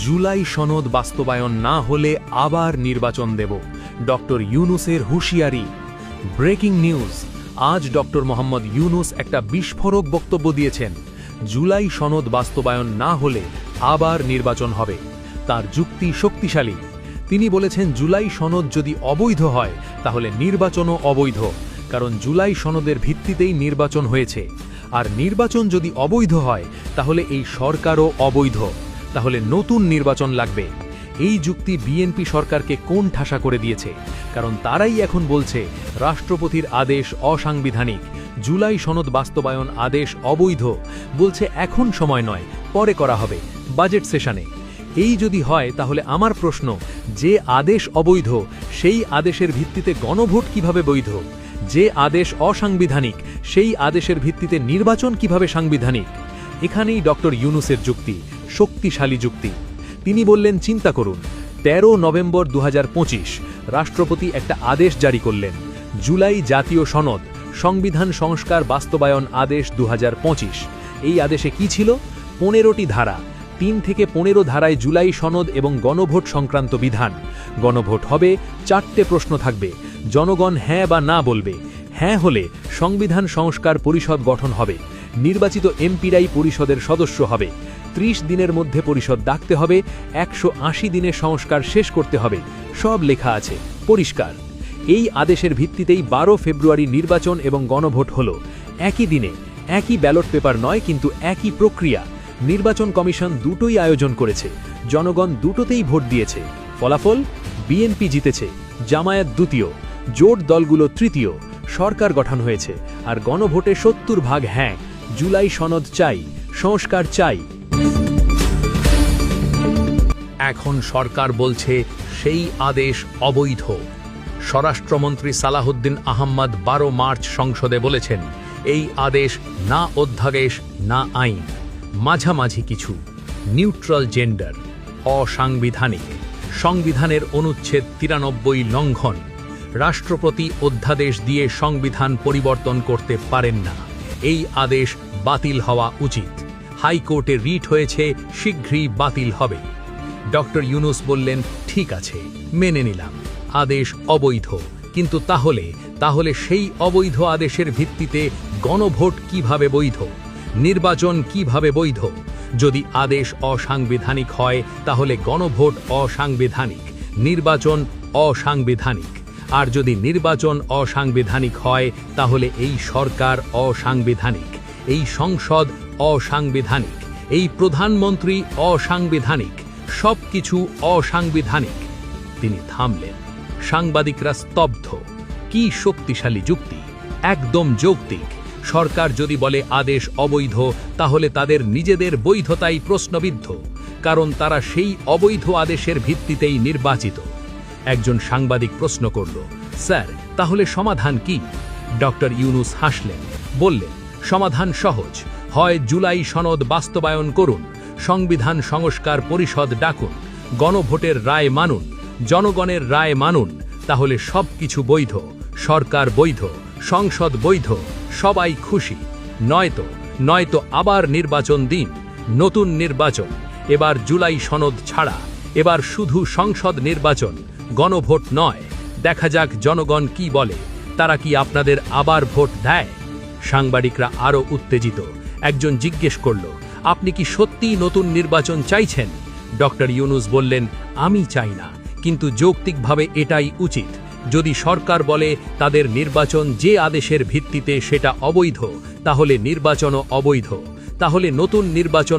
জুলাই সনদ বাস্তবায়ন না হলে আবার নির্বাচন দেব, ডক্টর ইউনূসের হুঁশিয়ারি। ব্রেকিং নিউজ, আজ ডক্টর মোহাম্মদ ইউনূস একটা বিস্ফোরক বক্তব্য দিয়েছেন। জুলাই সনদ বাস্তবায়ন না হলে আবার নির্বাচন হবে। তার যুক্তি শক্তিশালী। তিনি বলেছেন, জুলাই সনদ যদি অবৈধ হয় তাহলে নির্বাচনও অবৈধ, কারণ জুলাই সনদের ভিত্তিতেই নির্বাচন হয়েছে। আর নির্বাচন যদি অবৈধ হয় তাহলে এই সরকারও অবৈধ, তাহলে নতুন নির্বাচন লাগবে। এই যুক্তি বিএনপি সরকারকে কোণ ঠাসা করে দিয়েছে, কারণ তারাই এখন বলছে রাষ্ট্রপতির আদেশ অসাংবিধানিক, জুলাই সনদ বাস্তবায়ন আদেশ অবৈধ। বলছে এখন সময় নয়, পরে করা হবে, বাজেট সেশনে। এই যদি হয় তাহলে আমার প্রশ্ন, যে আদেশ অবৈধ সেই আদেশের ভিত্তিতে গণভোট কিভাবে বৈধ? যে আদেশ অসাংবিধানিক সেই আদেশের ভিত্তিতে নির্বাচন কিভাবে সাংবিধানিক? এখানেই ডক্টর ইউনূসের যুক্তি, শক্তিশালী যুক্তি। তিনি বললেন, চিন্তা করুন, 13 নভেম্বর 2025 রাষ্ট্রপতি একটা আদেশ জারি করলেন, জুলাই জাতীয় সনদ সংবিধান সংস্কার বাস্তবায়ন আদেশ 2025। এই আদেশে কি ছিল? 15টি ধারা, 3 থেকে 15 ধারায় জুলাই সনদ এবং গণভোট সংক্রান্ত বিধান। গণভোট হবে, 4টে প্রশ্ন থাকবে, জনগণ হ্যাঁ বা না বলবে। হ্যাঁ হলে সংবিধান সংস্কার পরিষদ গঠন হবে, নির্বাচিত এমপিরাই পরিষদের সদস্য হবে। 30 দিনের মধ্যে পরিষদ ডাকতে হবে, 180 দিনে সংস্কার শেষ করতে হবে। সব লেখা আছে, পরিষ্কার। এই আদেশের ভিত্তিতেই 12 ফেব্রুয়ারি নির্বাচন এবং গণভোট হলো। একই দিনে, একই ব্যালট পেপার নয়, কিন্তু একই প্রক্রিয়া। নির্বাচন কমিশন দুটোই আয়োজন করেছে, জনগণ দুটোতেই ভোট দিয়েছে। ফলাফল, বিএনপি জিতেছে, জামায়াত দ্বিতীয়, জোট দলগুলো তৃতীয়। সরকার গঠন হয়েছে, আর গণভোটে 70% হ্যাঁ, জুলাই সনদ চাই, সংস্কার চাই। এখন সরকার বলছে সেই আদেশ অবৈধ। স্বরাষ্ট্রমন্ত্রী সালাহুদ্দিন আহম্মদ 12 মার্চ সংসদে বলেছেন, এই আদেশ না অধ্যাদেশ না আইন, মাঝামাঝি কিছু, নিউট্রাল জেন্ডার, অসাংবিধানিক, সংবিধানের অনুচ্ছেদ 93 লঙ্ঘন। রাষ্ট্রপতি অধ্যাদেশ দিয়ে সংবিধান পরিবর্তন করতে পারেন না। এই আদেশ বাতিল হওয়া উচিত। হাইকোর্টে রিট হয়েছে, শীঘ্রই বাতিল হবে। ডক্টর ইউনূস বললেন, ঠিক আছে, মেনে নিলাম, আদেশ অবৈধ, কিন্তু তাহলে সেই অবৈধ আদেশের ভিত্তিতে গণভোট কিভাবে বৈধ? নির্বাচন কিভাবে বৈধ? যদি আদেশ অসাংবিধানিক হয় তাহলে গণভোট অসাংবিধানিক, নির্বাচন অসাংবিধানিক। আর যদি নির্বাচন অসাংবিধানিক হয় তাহলে এই সরকার অসাংবিধানিক, এই সংসদ অসাংবিধানিক, এই প্রধানমন্ত্রী অসাংবিধানিক, সবকিছু অসাংবিধানিক। তিনি থামলেন। সাংবাদিকরা স্তব্ধ। কি শক্তিশালী যুক্তি, একদম যৌক্তিক। সরকার যদি বলে আদেশ অবৈধ, তাহলে তাদের নিজেদের বৈধতাই প্রশ্নবিদ্ধ, কারণ তারা সেই অবৈধ আদেশের ভিত্তিতেই নির্বাচিত। একজন সাংবাদিক প্রশ্ন করল, স্যার, তাহলে সমাধান কি? ডক্টর ইউনূস হাসলেন, বললেন, সমাধান সহজ, হয় জুলাই সনদ বাস্তবায়ন করুন, সংবিধান সংস্কার পরিষদ ডাকুন, গণভোটের রায় মানুন, জনগণের রায় মানুন, তাহলে সবকিছু বৈধ, সরকার বৈধ, সংসদ বৈধ, সবাই খুশি। নয়তো আবার নির্বাচন দিন, নতুন নির্বাচন, এবার জুলাই সনদ ছাড়া, এবার শুধু সংসদ নির্বাচন, গণভোট নয়। দেখা যাক জনগণ কি বলে, তারা কি আপনাদের আবার ভোট দেয়? সাংবাদিকরা আরও উত্তেজিত। একজন জিজ্ঞেস করল, আপনি কি সত্যিই নতুন নির্বাচন চাইছেন? ডক্টর ইউনূস বললেন, আমি চাই না, কিন্তু যৌক্তিকভাবে এটাই উচিত। যদি সরকার বলে তাদের নির্বাচন যে আদেশের ভিত্তিতে সেটা অবৈধ, তাহলে নির্বাচনও অবৈধ, তাহলে নতুন নির্বাচন